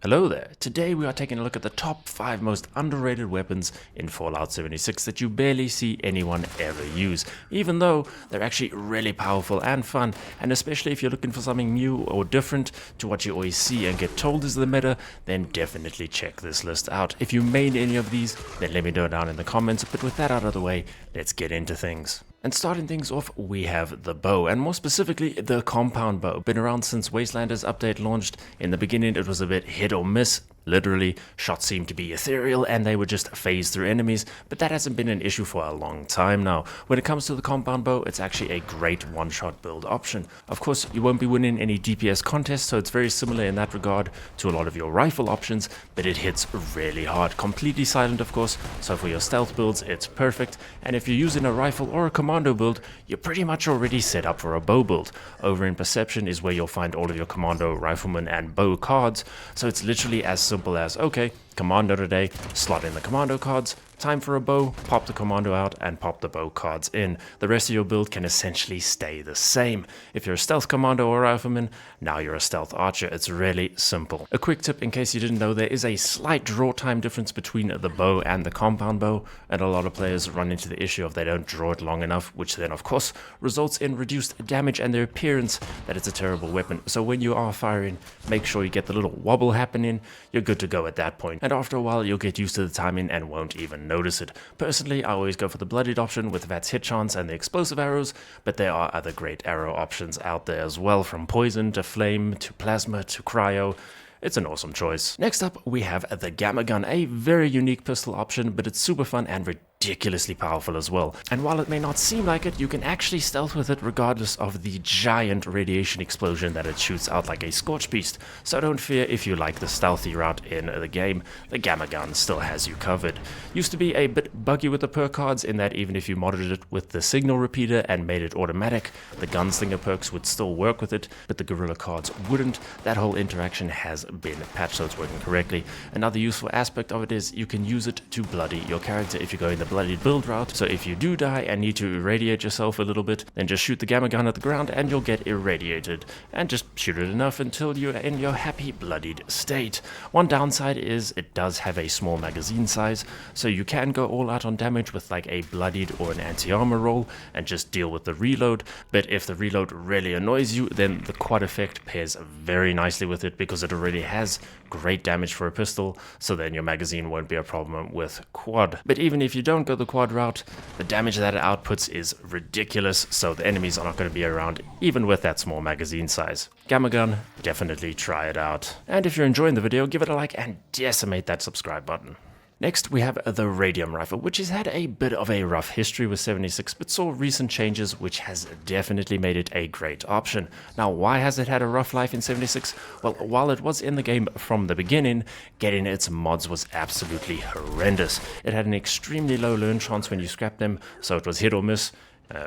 Hello there. Today we are taking a look at the top 5 most underrated weapons in Fallout 76 that you barely see anyone ever use, even though they're actually really powerful and fun, and especially if you're looking for something new or different to what you always see and get told is the meta, then definitely check this list out. If you made any of these, then let me know down in the comments, but with that out of the way, let's get into things. And starting things off, we have the bow, and more specifically, the compound bow. Been around since Wastelanders update launched. In the beginning, it was a bit hit or miss. Literally, shots seemed to be ethereal and they would just phase through enemies, but that hasn't been an issue for a long time now. When it comes to the compound bow, it's actually a great one-shot build option. Of course, you won't be winning any DPS contests, so it's very similar in that regard to a lot of your rifle options, but it hits really hard. Completely silent, of course, so for your stealth builds, it's perfect, and if you're using a rifle or a commando build, you're pretty much already set up for a bow build. Over in Perception is where you'll find all of your commando, rifleman, and bow cards, so it's literally as simple as, okay, commando today, slot in the commando cards, time for a bow, pop the commando out and pop the bow cards in. The rest of your build can essentially stay the same. If you're a stealth commando or rifleman, now you're a stealth archer. It's really simple. A quick tip in case you didn't know, there is a slight draw time difference between the bow and the compound bow, and a lot of players run into the issue of they don't draw it long enough, which then of course results in reduced damage and the appearance that it's a terrible weapon. So when you are firing, make sure you get the little wobble happening. You're good to go at that point. And after a while, you'll get used to the timing and won't even notice it. Personally, I always go for the bloodied option with VATS hit chance and the explosive arrows, but there are other great arrow options out there as well, from poison to flame to plasma to cryo. It's an awesome choice. Next up, we have the Gamma Gun, a very unique pistol option, but it's super fun and ridiculously powerful as well. And while it may not seem like it, you can actually stealth with it regardless of the giant radiation explosion that it shoots out like a scorch beast. So don't fear if you like the stealthy route in the game, the Gamma Gun still has you covered. Used to be a bit buggy with the perk cards in that even if you modded it with the signal repeater and made it automatic, the gunslinger perks would still work with it, but the gorilla cards wouldn't. That whole interaction has been patched, so it's working correctly. Another useful aspect of it is you can use it to bloody your character if you go in the bloodied build route. So if you do die and need to irradiate yourself a little bit, then just shoot the Gamma Gun at the ground and you'll get irradiated. And just shoot it enough until you're in your happy bloodied state. One downside is it does have a small magazine size, so you can go all out on damage with like a bloodied or an anti-armor roll and just deal with the reload. But if the reload really annoys you, then the quad effect pairs very nicely with it because it already has great damage for a pistol, so then your magazine won't be a problem with quad. But even if you don't go the quad route, the damage that it outputs is ridiculous, so the enemies are not going to be around even with that small magazine size. Gamma Gun, definitely try it out. And if you're enjoying the video, give it a like and decimate that subscribe button. Next, we have the Radium Rifle, which has had a bit of a rough history with 76, but saw recent changes, which has definitely made it a great option. Now, why has it had a rough life in 76? Well, while it was in the game from the beginning, getting its mods was absolutely horrendous. It had an extremely low learn chance when you scrapped them, so it was hit or miss.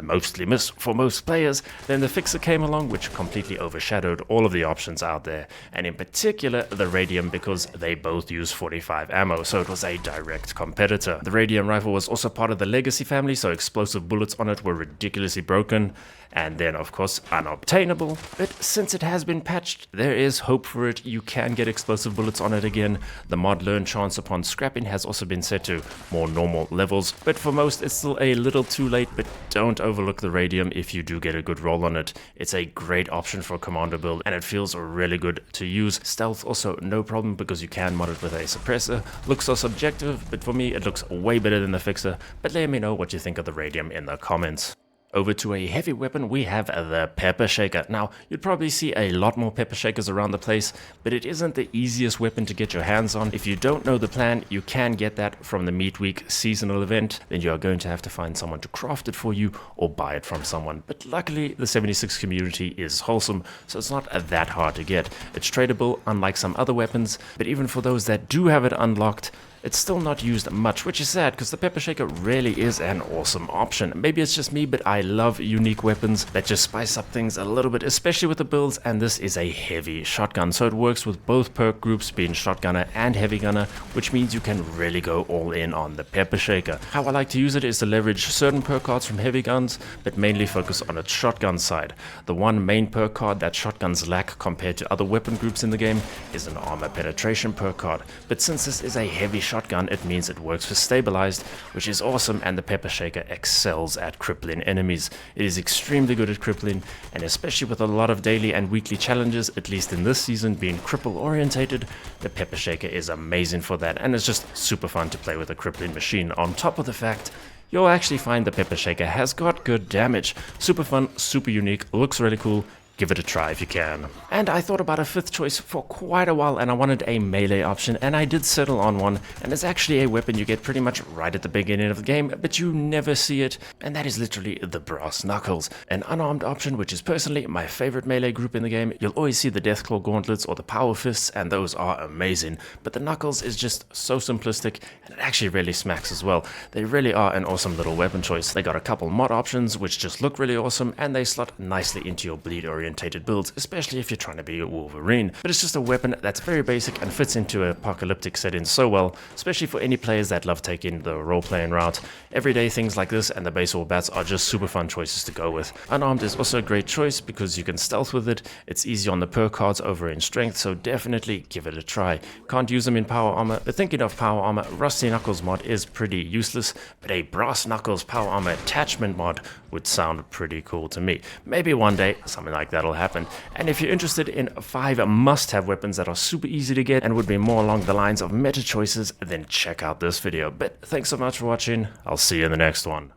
Mostly miss for most players. Then the fixer came along, which completely overshadowed all of the options out there, and in particular the Radium, because they both use 45 ammo, so it was a direct competitor. The Radium rifle was also part of the Legacy family, so explosive bullets on it were ridiculously broken, and then of course unobtainable. But since it has been patched, there is hope for it. You can get explosive bullets on it again. The mod learn chance upon scrapping has also been set to more normal levels, but for most it's still a little too late. But don't overlook the Radium if you do get a good roll on it. It's a great option for a commando build and it feels really good to use. Stealth also no problem because you can mod it with a suppressor. Looks so subjective, but for me it looks way better than the fixer. But let me know what you think of the Radium in the comments. Over to a heavy weapon, we have the Pepper Shaker. Now, you'd probably see a lot more Pepper Shakers around the place, but it isn't the easiest weapon to get your hands on. If you don't know the plan, you can get that from the Meat Week seasonal event. Then you are going to have to find someone to craft it for you or buy it from someone. But luckily, the 76 community is wholesome, so it's not that hard to get. It's tradable, unlike some other weapons, but even for those that do have it unlocked, it's still not used much, which is sad because the pepper shaker really is an awesome option. Maybe it's just me, but I love unique weapons that just spice up things a little bit, especially with the builds, and this is a heavy shotgun, so it works with both perk groups, being shotgunner and heavy gunner, which means you can really go all in on the pepper shaker. How I like to use it is to leverage certain perk cards from heavy guns, but mainly focus on its shotgun side. The one main perk card that shotguns lack compared to other weapon groups in the game is an armor penetration perk card, but since this is a heavy shotgun, it means it works for stabilized, which is awesome, and the pepper shaker excels at crippling enemies. It is extremely good at crippling, and especially with a lot of daily and weekly challenges, at least in this season being cripple orientated, the pepper shaker is amazing for that, and it's just super fun to play with a crippling machine. On top of the fact, you'll actually find the pepper shaker has got good damage. Super fun, super unique, looks really cool. Give it a try if you can. And I thought about a fifth choice for quite a while, and I wanted a melee option, and I did settle on one, and it's actually a weapon you get pretty much right at the beginning of the game, but you never see it, and that is literally the brass knuckles. An unarmed option, which is personally my favorite melee group in the game. You'll always see the Deathclaw gauntlets or the power fists, and those are amazing, but the knuckles is just so simplistic, and it actually really smacks as well. They really are an awesome little weapon choice. They got a couple mod options which just look really awesome, and they slot nicely into your bleed orientated builds, especially if you're trying to be a Wolverine. But it's just a weapon that's very basic and fits into an apocalyptic setting so well, especially for any players that love taking the role-playing route. Everyday things like this and the baseball bats are just super fun choices to go with. Unarmed is also a great choice because you can stealth with it. It's easy on the perk cards over in strength, so definitely give it a try. Can't use them in power armor, but thinking of power armor, Rusty Knuckles mod is pretty useless, but a Brass Knuckles power armor attachment mod would sound pretty cool to me. Maybe one day something like that'll happen. And if you're interested in 5 must-have weapons that are super easy to get and would be more along the lines of meta choices, then check out this video. But thanks so much for watching. I'll see you in the next one.